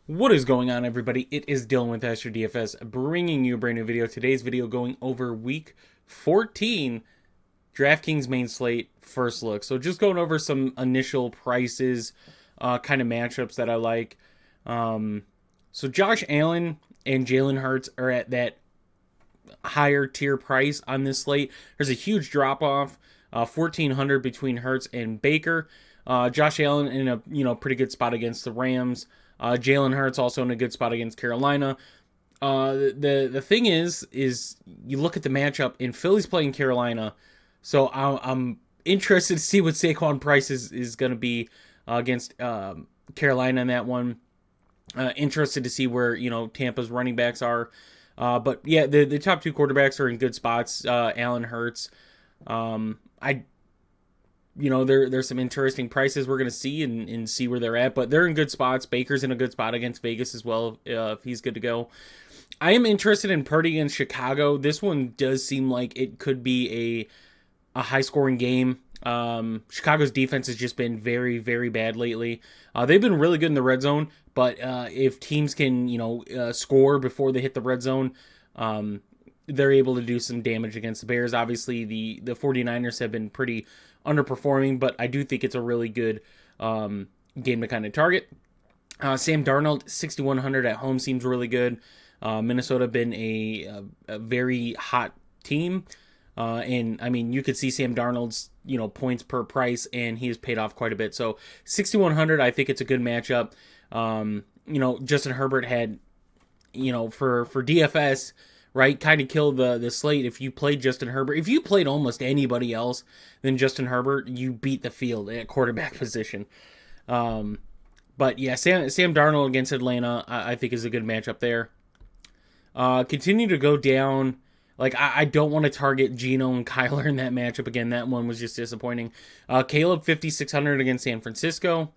What is going on, everybody? It is Dylan with Astrodfs bringing you a brand new video. Today's video going over week 14 DraftKings main slate first look. So just going over some initial prices, kind of matchups that I like. So Josh Allen and Jalen Hurts are at that higher tier price on this slate. There's a huge drop off, 1,400 between Hurts and Baker. Josh Allen in a pretty good spot against the Rams. Jalen Hurts also in a good spot against Carolina. The thing is you look at the matchup and Philly's playing Carolina, so I'm interested to see what Saquon Price is going to be against Carolina in that one. Interested to see where Tampa's running backs are. But yeah, the top two quarterbacks are in good spots. Allen, Hurts. I there's some interesting prices we're going to see and see where they're at, but they're in good spots. Baker's in a good spot against Vegas as well, if he's good to go. I am interested in Purdy against Chicago. This one does seem like it could be a high-scoring game. Chicago's defense has just been very, very bad lately. They've been really good in the red zone, but if teams can, score before they hit the red zone, they're able to do some damage against the Bears. Obviously, the 49ers have been pretty underperforming, but I do think it's a really good game to kind of target. Sam Darnold, 6,100 at home seems really good. Minnesota been a very hot team. And I mean, you could see Sam Darnold's, points per price, and he has paid off quite a bit. So 6,100, I think it's a good matchup. Justin Herbert had, for DFS, right, kind of killed the slate. If you played Justin Herbert, if you played almost anybody else than Justin Herbert, you beat the field at quarterback position. But yeah, Sam Darnold against Atlanta, I think is a good matchup there. Continue to go down. Like, I don't want to target Geno and Kyler in that matchup again. That one was just disappointing. Caleb, 5,600 against San Francisco.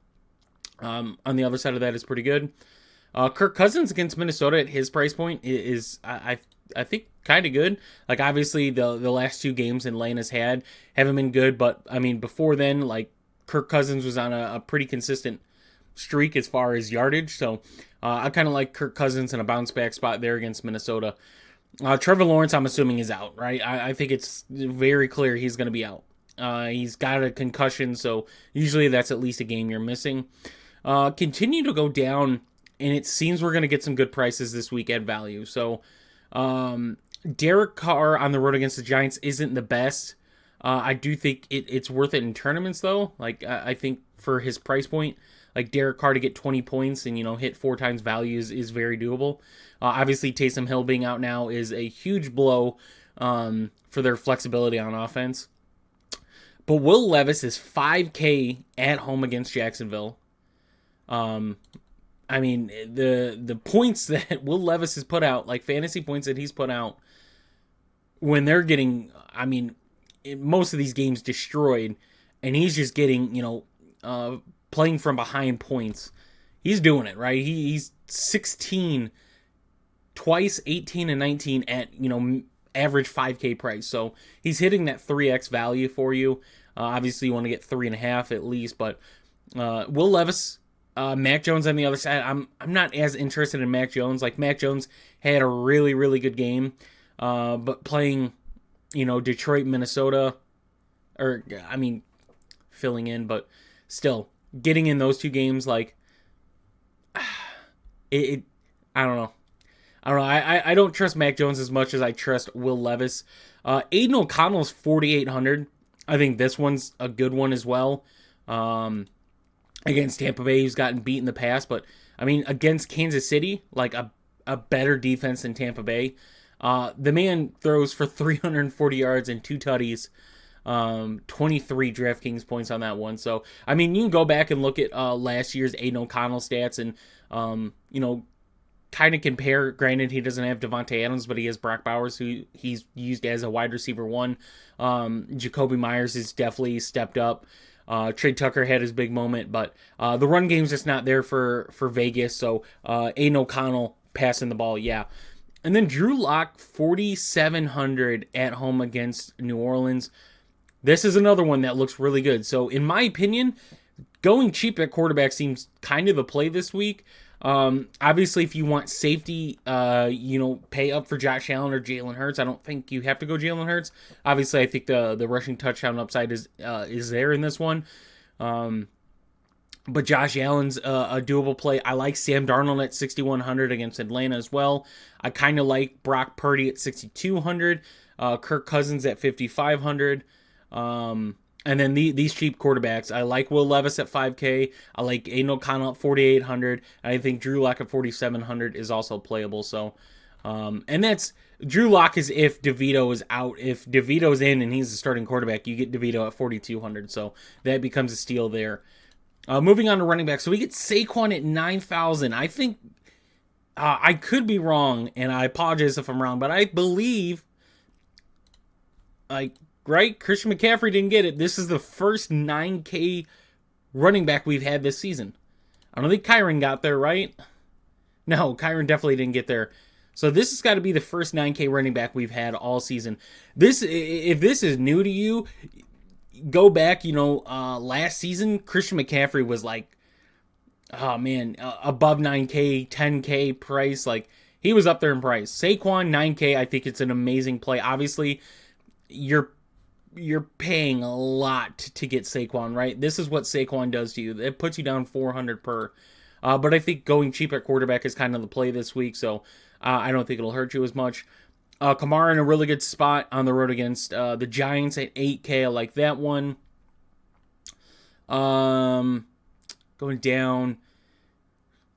On the other side of that is pretty good. Kirk Cousins against Minnesota at his price point is I think kind of good. Like, obviously the last two games Atlanta's had haven't been good, but I mean before then, like, Kirk Cousins was on a pretty consistent streak as far as yardage. So I kind of like Kirk Cousins in a bounce back spot there against Minnesota. Trevor Lawrence, I'm assuming, is out, right? I think it's very clear he's going to be out. He's got a concussion, so usually that's at least a game you're missing. Continue to go down, and it seems we're going to get some good prices this week at value. So Derek Carr on the road against the Giants isn't the best. I do think it's worth it in tournaments, though. Like, I think for his price point, like Derek Carr to get 20 points and, hit 4 times value is very doable. Obviously, Taysom Hill being out now is a huge blow for their flexibility on offense. But Will Levis is 5K at home against Jacksonville. I mean, the points that Will Levis has put out, like fantasy points that he's put out, when they're getting, I mean, most of these games destroyed, and he's just getting, playing from behind points. He's doing it, right? He's 16 twice, 18 and 19 at, average 5K price. So he's hitting that 3x value for you. Obviously, you want to get 3.5 at least, but Will Levis, Mac Jones on the other side. I'm not as interested in Mac Jones. Like, Mac Jones had a really, really good game, but playing, Detroit, Minnesota, or I mean, filling in, but still getting in those two games, like, I don't know. I don't trust Mac Jones as much as I trust Will Levis. Aiden O'Connell's 4,800. I think this one's a good one as well. Against Tampa Bay, who's gotten beat in the past, but I mean against Kansas City, like a better defense than Tampa Bay. The man throws for 340 yards and 2 tutties. 23 DraftKings points on that one. So I mean, you can go back and look at last year's Aiden O'Connell stats and kind of compare. Granted, he doesn't have Devontae Adams, but he has Brock Bowers, who he's used as a wide receiver one. Jacoby Myers has definitely stepped up. Trey Tucker had his big moment, but the run game's just not there for Vegas. So Aiden O'Connell passing the ball, yeah. And then Drew Lock, 4,700 at home against New Orleans. This is another one that looks really good. So in my opinion, going cheap at quarterback seems kind of the play this week. Obviously, if you want safety, pay up for Josh Allen or Jalen Hurts. I don't think you have to go Jalen Hurts. Obviously, I think the rushing touchdown upside is there in this one. But Josh Allen's a doable play. I like Sam Darnold at 6,100 against Atlanta as well. I kind of like Brock Purdy at 6,200. Kirk Cousins at 5,500. And then these cheap quarterbacks, I like Will Levis at 5K. I like Aiden O'Connell at 4,800. And I think Drew Lock at 4,700 is also playable. So, and that's Drew Lock is if DeVito is out. If DeVito's in and he's the starting quarterback, you get DeVito at 4,200. So that becomes a steal there. Moving on to running back. So we get Saquon at 9,000. I think I could be wrong, and I apologize if I'm wrong, but I believe, right? Christian McCaffrey didn't get it. This is the first 9K running back we've had this season. I don't think Kyron got there, right? No, Kyron definitely didn't get there. So this has got to be the first 9K running back we've had all season. If this is new to you, go back, last season, Christian McCaffrey was like, oh man, above 9K, 10K price. Like, he was up there in price. Saquon, 9K, I think it's an amazing play. Obviously, you're paying a lot to get Saquon, right? This is what Saquon does to you. It puts you down 400 per. But I think going cheap at quarterback is kind of the play this week, so I don't think it'll hurt you as much. Kamara in a really good spot on the road against the Giants at 8K. I like that one. Going down.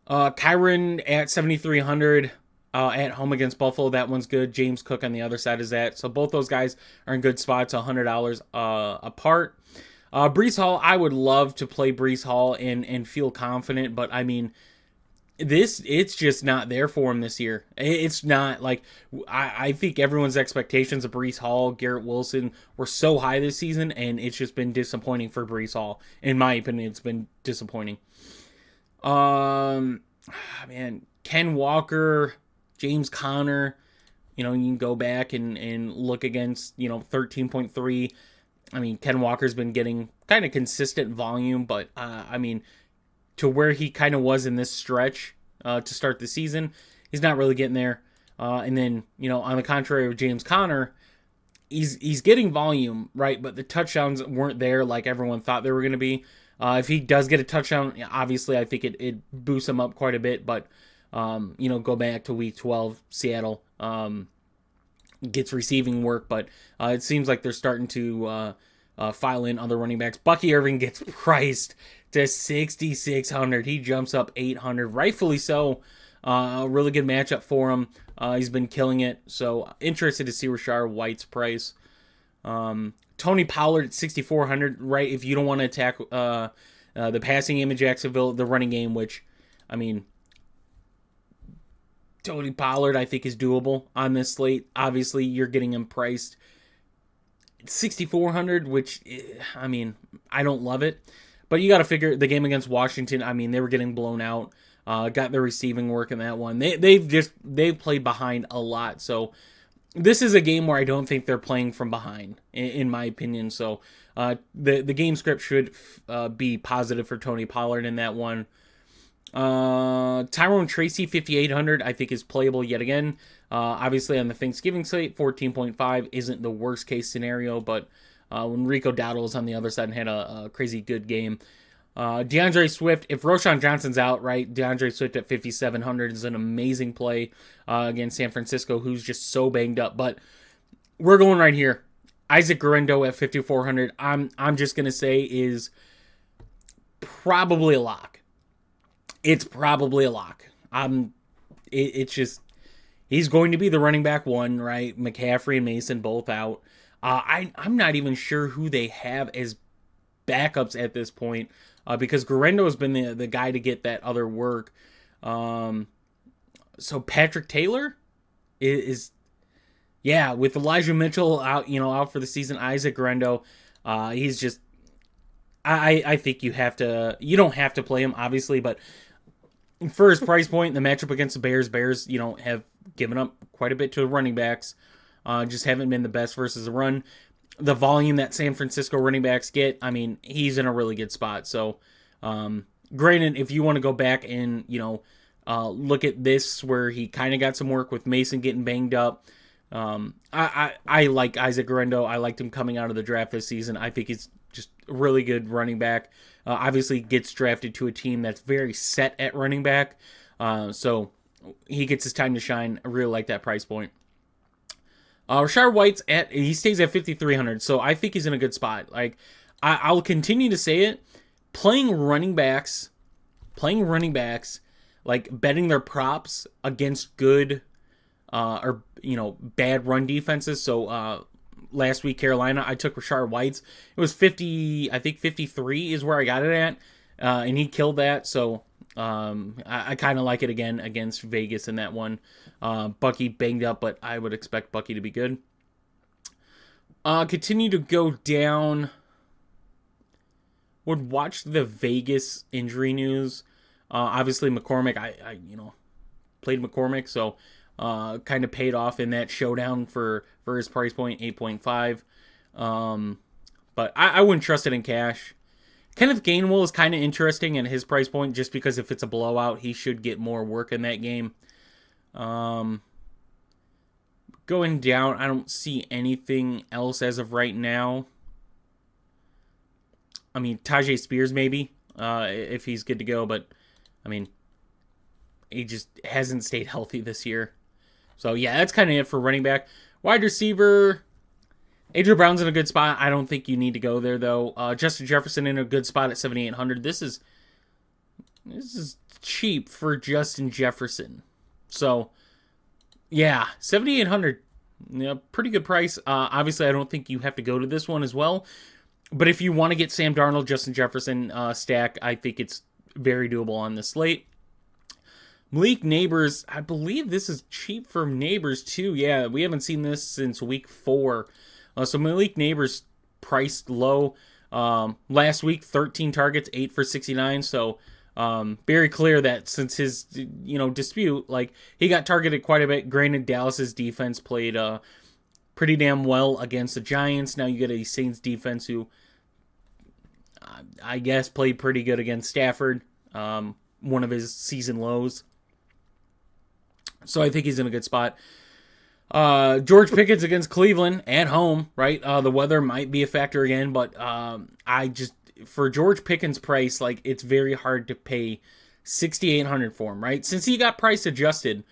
Kyron at 7,300 at home against Buffalo. That one's good. James Cook on the other side is that. So both those guys are in good spots, $100 apart. Breece Hall, I would love to play Breece Hall and feel confident, but I mean, it's just not there for him this year. It's not like, I think everyone's expectations of Breece Hall, Garrett Wilson were so high this season, and it's just been disappointing for Breece Hall. In my opinion, it's been disappointing. Man, Ken Walker, James Conner, you can go back and look against, 13.3. I mean, Ken Walker's been getting kind of consistent volume, but to where he kind of was in this stretch to start the season, he's not really getting there. And then, on the contrary of James Conner, he's getting volume, right? But the touchdowns weren't there like everyone thought they were going to be. If he does get a touchdown, obviously I think it boosts him up quite a bit. But, go back to week 12, Seattle gets receiving work. But it seems like they're starting to file in other running backs. Bucky Irving gets priced to 6,600. He jumps up 800, rightfully so. A really good matchup for him. He's been killing it. So interested to see Rashard White's price. Tony Pollard at 6,400, right? If you don't want to attack the passing game in Jacksonville, the running game, which, Tony Pollard, I think, is doable on this slate. Obviously, you're getting him priced 6,400, which, I don't love it. But you got to figure the game against Washington, they were getting blown out. Got their receiving work in that one. They've played behind a lot. So this is a game where I don't think they're playing from behind, in my opinion. So the game script should be positive for Tony Pollard in that one. Tyrone Tracy, 5,800, I think is playable yet again. Obviously on the Thanksgiving slate, 14.5 isn't the worst case scenario, but when Rico Dowdle was on the other side and had a crazy good game. DeAndre Swift, if Roschon Johnson's out, right, DeAndre Swift at 5,700 is an amazing play against San Francisco, who's just so banged up. But we're going right here. Isaac Guerrero at 5,400, I'm just going to say is probably a lock. It's probably a lock. It's just, he's going to be the running back one, right? McCaffrey and Mason both out. I'm not even sure who they have as backups at this point, because Guerrero has been the guy to get that other work. So Patrick Taylor is with Elijah Mitchell out for the season. Isaac Guerrero, he's just, I think you don't have to play him, obviously, but for his price point, the matchup against the Bears have given up quite a bit to the running backs. Just haven't been the best versus the run. The volume that San Francisco running backs get, he's in a really good spot. So, granted, if you want to go back and, Look at this where he kind of got some work with Mason getting banged up. I like Isaac Guerrero. I liked him coming out of the draft this season. I think he's just a really good running back. Obviously gets drafted to a team that's very set at running back. So he gets his time to shine. I really like that price point. Rashard White's he stays at 5,300, so I think he's in a good spot. Like, I'll continue to say it. Playing running backs, like betting their props against good or bad run defenses. So last week Carolina, I took Rashard White's. It was 50, I think 53 is where I got it at, and he killed that. So I kind of like it again against Vegas in that one. Bucky banged up, but I would expect Bucky to be good. Continue to go down. Would watch the Vegas injury news. Obviously McCormick, I played McCormick, so kind of paid off in that showdown for his price point, 8.5. But I wouldn't trust it in cash. Kenneth Gainwell is kind of interesting at his price point, just because if it's a blowout, he should get more work in that game. Going down, I don't see anything else as of right now. I mean, Tajay Spears maybe, if he's good to go, but I mean, he just hasn't stayed healthy this year. So yeah, that's kind of it for running back. Wide receiver, Adrian Brown's in a good spot. I don't think you need to go there though. Justin Jefferson in a good spot at 7,800. This is cheap for Justin Jefferson. So yeah, 7,800, pretty good price. Obviously, I don't think you have to go to this one as well. But if you want to get Sam Darnold, Justin Jefferson stack, I think it's very doable on this slate. Malik Neighbors, I believe this is cheap for Neighbors too. Yeah, we haven't seen this since week 4. So Malik Neighbors priced low. Last week, 13 targets, 8 for 69. So very clear that since his dispute, like he got targeted quite a bit. Granted, Dallas's defense played pretty damn well against the Giants. Now you get a Saints defense who I guess played pretty good against Stafford. One of his season lows. So I think he's in a good spot. George Pickens against Cleveland at home, right? The weather might be a factor again, but for George Pickens' price, like it's very hard to pay $6,800 for him, right? Since he got price adjusted,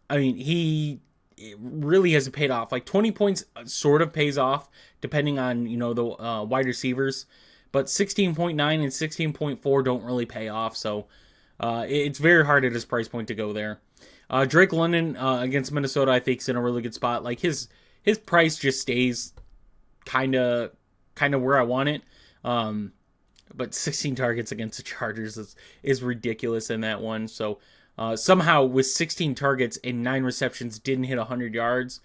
I mean, it really hasn't paid off. Like 20 points sort of pays off depending on, the wide receivers, but 16.9 and 16.4 don't really pay off. So it's very hard at his price point to go there. Drake London against Minnesota, I think is in a really good spot. Like his price just stays kind of where I want it. But 16 targets against the Chargers is ridiculous in that one. So somehow with 16 targets and 9 receptions didn't hit 100 yards.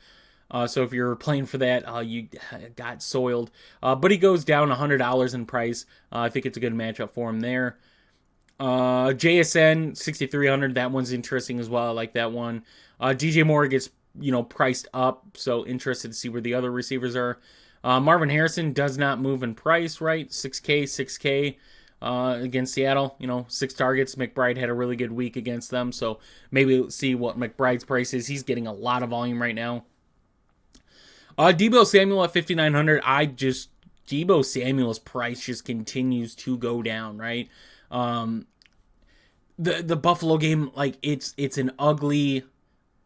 So if you're playing for that, you got soiled. But he goes down $100 in price. I think it's a good matchup for him there. JSN 6,300. That one's interesting as well. I like that one. DJ Moore gets priced up, so interested to see where the other receivers are. Marvin Harrison does not move in price, right? 6K against Seattle. 6 targets. McBride had a really good week against them, so maybe we'll see what McBride's price is. He's getting a lot of volume right now. Deebo Samuel at 5,900. Deebo Samuel's price just continues to go down, right? The Buffalo game, like it's an ugly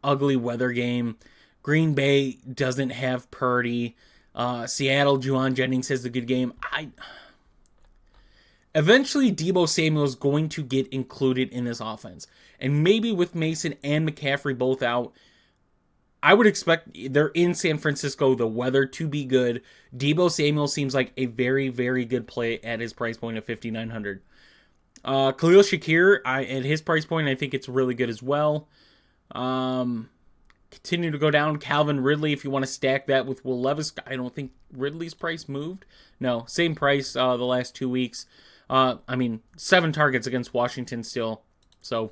weather game. Green Bay doesn't have Purdy. Seattle, Juwan Jennings has a good game. Eventually Deebo Samuel is going to get included in this offense, and maybe with Mason and McCaffrey both out, I would expect they're in San Francisco, the weather to be good. Deebo Samuel seems like a very, very good play at his price point of 5,900. Khalil Shakir, at his price point, I think it's really good as well. Continue to go down. Calvin Ridley, if you want to stack that with Will Levis. I don't think Ridley's price moved. No, same price the last 2 weeks. 7 targets against Washington still. So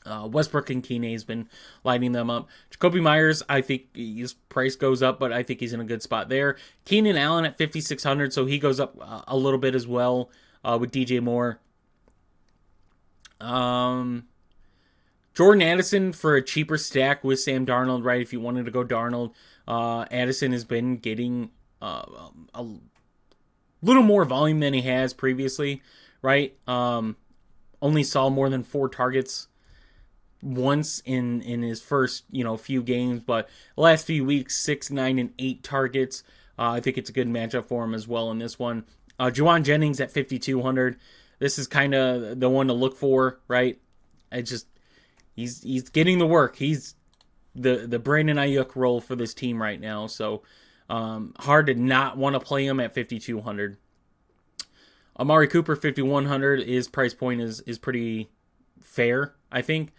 Westbrook and Keeney has been lighting them up. Jacoby Myers, I think his price goes up, but I think he's in a good spot there. Keenan Allen at 5,600, so he goes up a little bit as well with DJ Moore. Jordan Addison for a cheaper stack with Sam Darnold, right? If you wanted to go Darnold, Addison has been getting a little more volume than he has previously, right? Only saw more than 4 targets once in his first few games, but the last few weeks 6, 9, and 8 targets. I think it's a good matchup for him as well in this one. Juwan Jennings at 5,200. This is kind of the one to look for, right? He's getting the work. He's the Brandon Ayuk role for this team right now, so hard to not want to play him at 5,200. Amari Cooper 5,100. His price point is pretty fair, I think.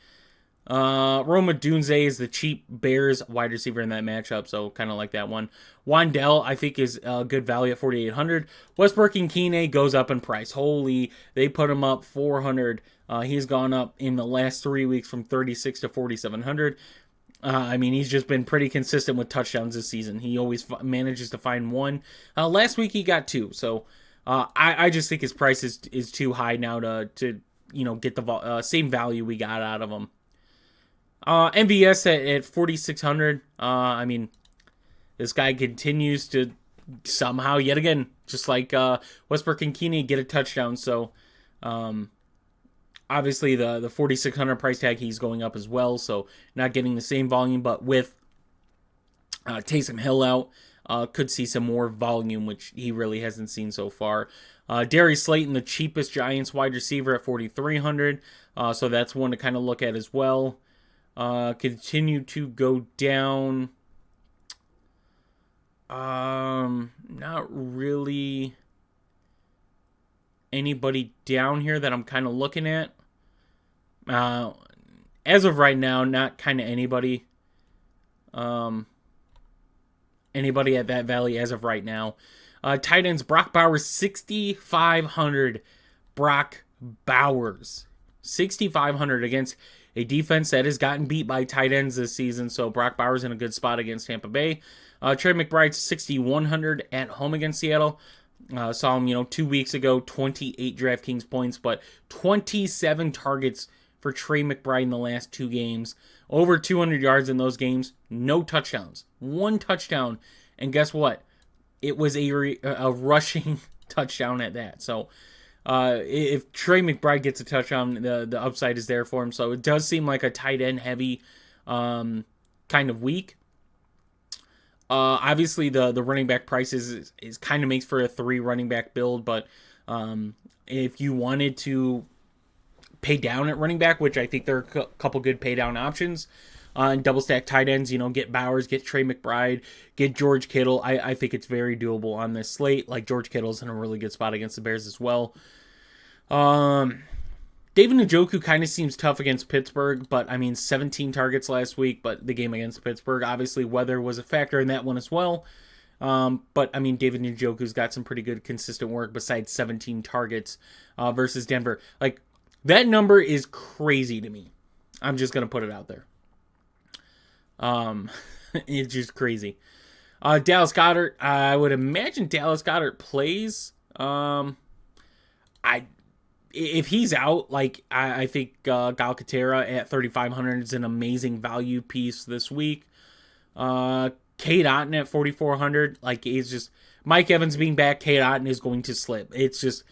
Rome Odunze is the cheap Bears wide receiver in that matchup, so kind of like that one. Wandell, I think, is a good value at 4,800. Westbrook and Keeney goes up in price. Holy, they put him up 400. He's gone up in the last 3 weeks from 36 to 4,700. He's just been pretty consistent with touchdowns this season. He always manages to find one. Last week he got 2, so I just think his price is too high now to get the same value we got out of him. MVS at 4,600. This guy continues to somehow, yet again, just like Westbrook and Keeney, get a touchdown. So, obviously, the 4,600 price tag, he's going up as well. So, not getting the same volume, but with Taysom Hill out, could see some more volume, which he really hasn't seen so far. Darius Slayton, the cheapest Giants wide receiver at 4,300. So, that's one to kind of look at as well. Continue to go down. Not really anybody down here that I'm kind of looking at. As of right now, not kind of anybody. Anybody at that value as of right now. Tight ends, Brock Bowers, 6,500. Brock Bowers, 6,500 against a defense that has gotten beat by tight ends this season, so Brock Bowers in a good spot against Tampa Bay. Trey McBride, 6,100 at home against Seattle. Saw him, 2 weeks ago, 28 DraftKings points, but 27 targets for Trey McBride in the last 2 games. Over 200 yards in those games, no touchdowns. 1 touchdown, and guess what? It was a rushing touchdown at that, so if Trey McBride gets a touchdown, the upside is there for him. So it does seem like a tight end heavy kind of week. Obviously, the running back price is kind of makes for a 3 running back build, but if you wanted to pay down at running back, which I think there are a couple good pay down options, and double stack tight ends, get Bowers, get Trey McBride, get George Kittle. I think it's very doable on this slate. Like, George Kittle's in a really good spot against the Bears as well. David Njoku kind of seems tough against Pittsburgh, but 17 targets last week, but the game against Pittsburgh, obviously weather was a factor in that one as well. But David Njoku's got some pretty good consistent work besides 17 targets versus Denver. Like, that number is crazy to me. I'm just going to put it out there. It's just crazy. Dallas Goedert, I would imagine Dallas Goedert plays. If he's out, I think Galcatera at 3,500 is an amazing value piece this week. Cade Otton at 4,400, it's just Mike Evans being back. Cade Otton is going to slip. It's just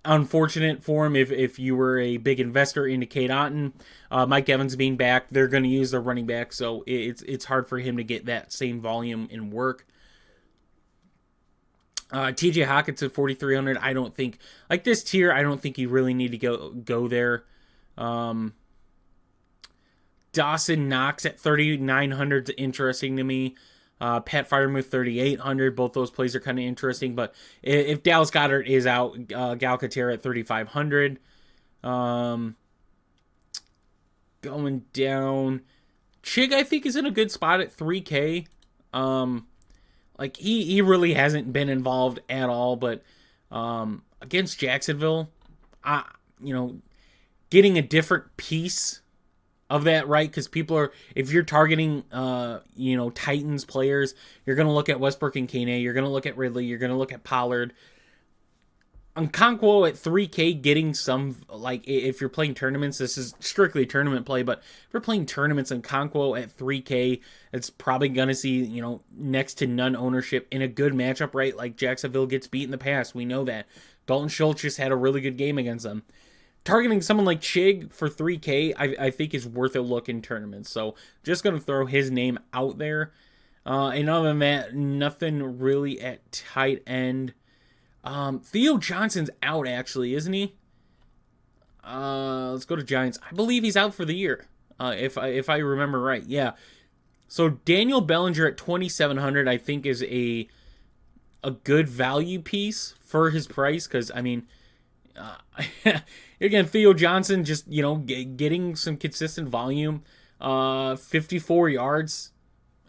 unfortunate for him if you were a big investor into Cade Otton. Mike Evans being back, they're going to use their running back, so it's hard for him to get that same volume in work. TJ Hawkins at 4,300. I don't think, this tier, I don't think you really need to go there. Dawson Knox at 3,900 is interesting to me. Pat Freiermuth 3,800. Both those plays are kind of interesting. But if Dallas Goedert is out, Galcatera at 3,500. Going down, Chig I think is in a good spot at 3K. He really hasn't been involved at all. But against Jacksonville, getting a different piece of that, right? Because people are, if you're targeting, Titans players, you're going to look at Westbrook and Keeney, you're going to look at Ridley, you're going to look at Pollard. Okonkwo at 3K getting some, like, if you're playing tournaments, this is strictly tournament play, but if you're playing tournaments, Okonkwo at 3K, it's probably going to see, you know, next to none ownership in a good matchup, right? Like, Jacksonville gets beat in the past. We know that. Dalton Schultz just had a really good game against them. Targeting someone like Chig for 3K, I think is worth a look in tournaments. So, just going to throw his name out there. And other than that, nothing really at tight end. Theo Johnson's out, actually, isn't he? Let's go to Giants. I believe he's out for the year, if I remember right. Yeah. So Daniel Bellinger at 2,700, I think, is a good value piece for his price. Because, I mean, again, Theo Johnson just, you know, getting some consistent volume. 54 yards.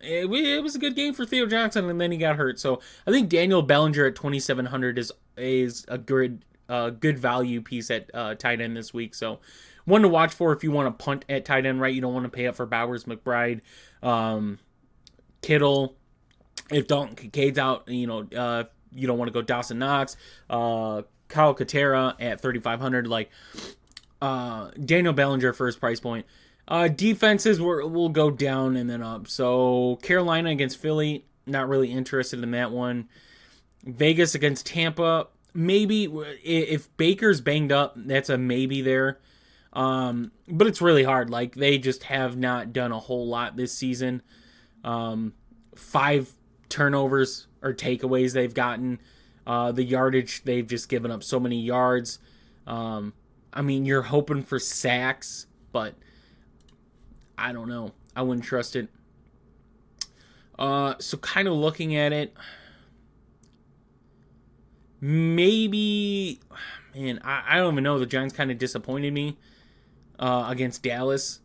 It was a good game for Theo Johnson, and then he got hurt. So I think Daniel Bellinger at 2,700 is a good value piece at tight end this week. So one to watch for if you want to punt at tight end, right? You don't want to pay up for Bowers, McBride, Kittle. If Dalton Kincaid's out, you know, you don't want to go Dawson Knox, Kyle Katera at 3,500. Like Daniel Bellinger for his price point. Defenses will go down and then up. So Carolina against Philly, not really interested in that one. Vegas against Tampa, maybe. If Baker's banged up, that's a maybe there. But it's really hard. Like, they just have not done a whole lot this season. 5 turnovers or takeaways they've gotten. The yardage, they've just given up so many yards. I mean, you're hoping for sacks, but I don't know. I wouldn't trust it. So kind of looking at it, maybe, man, I don't even know. The Giants kind of disappointed me against Dallas.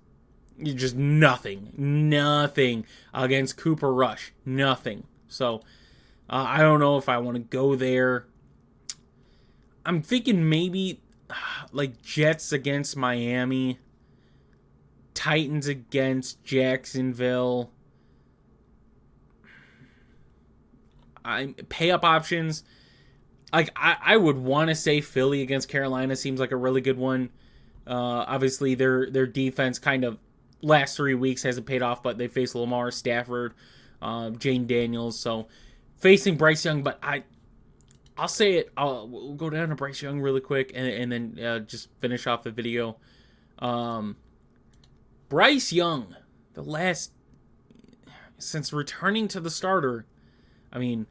Just nothing against Cooper Rush. Nothing. So I don't know if I want to go there. I'm thinking maybe like Jets against Miami. Titans against Jacksonville. Pay up options. Like I would want to say Philly against Carolina seems like a really good one. Obviously their defense kind of last 3 weeks hasn't paid off, but they face Lamar, Stafford, Jane Daniels. So facing Bryce Young, but I'll say it. We'll go down to Bryce Young really quick and then just finish off the video. Bryce Young, since returning to the starter, I mean,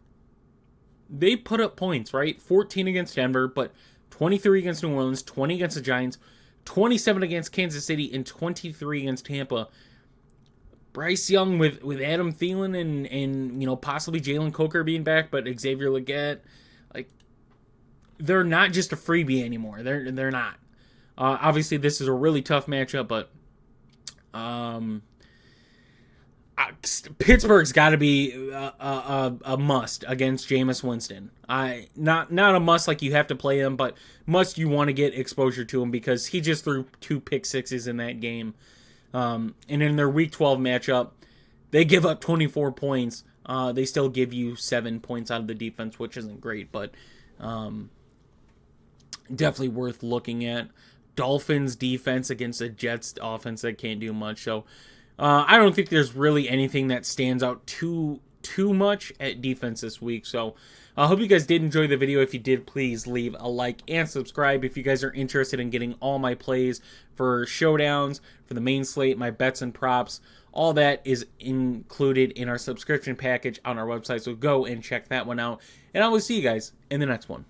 they put up points, right? 14 against Denver, but 23 against New Orleans, 20 against the Giants, 27 against Kansas City, and 23 against Tampa. Bryce Young with Adam Thielen and you know, possibly Jalen Coker being back, but Xavier Legette, like, they're not just a freebie anymore. They're not. Obviously, this is a really tough matchup, but Pittsburgh's got to be a must against Jameis Winston. Not a must like you have to play him, but must you want to get exposure to him because he just threw 2 pick sixes in that game. And in their Week 12 matchup, they give up 24 points. They still give you 7 points out of the defense, which isn't great, but definitely worth looking at. Dolphins defense against the Jets offense that can't do much. So I don't think there's really anything that stands out too much at defense this week. So I hope you guys did enjoy the video. If you did, please leave a like and subscribe. If you guys are interested in getting all my plays for showdowns, for the main slate, my bets and props, all that is included in our subscription package on our website. So go and check that one out. And I will see you guys in the next one.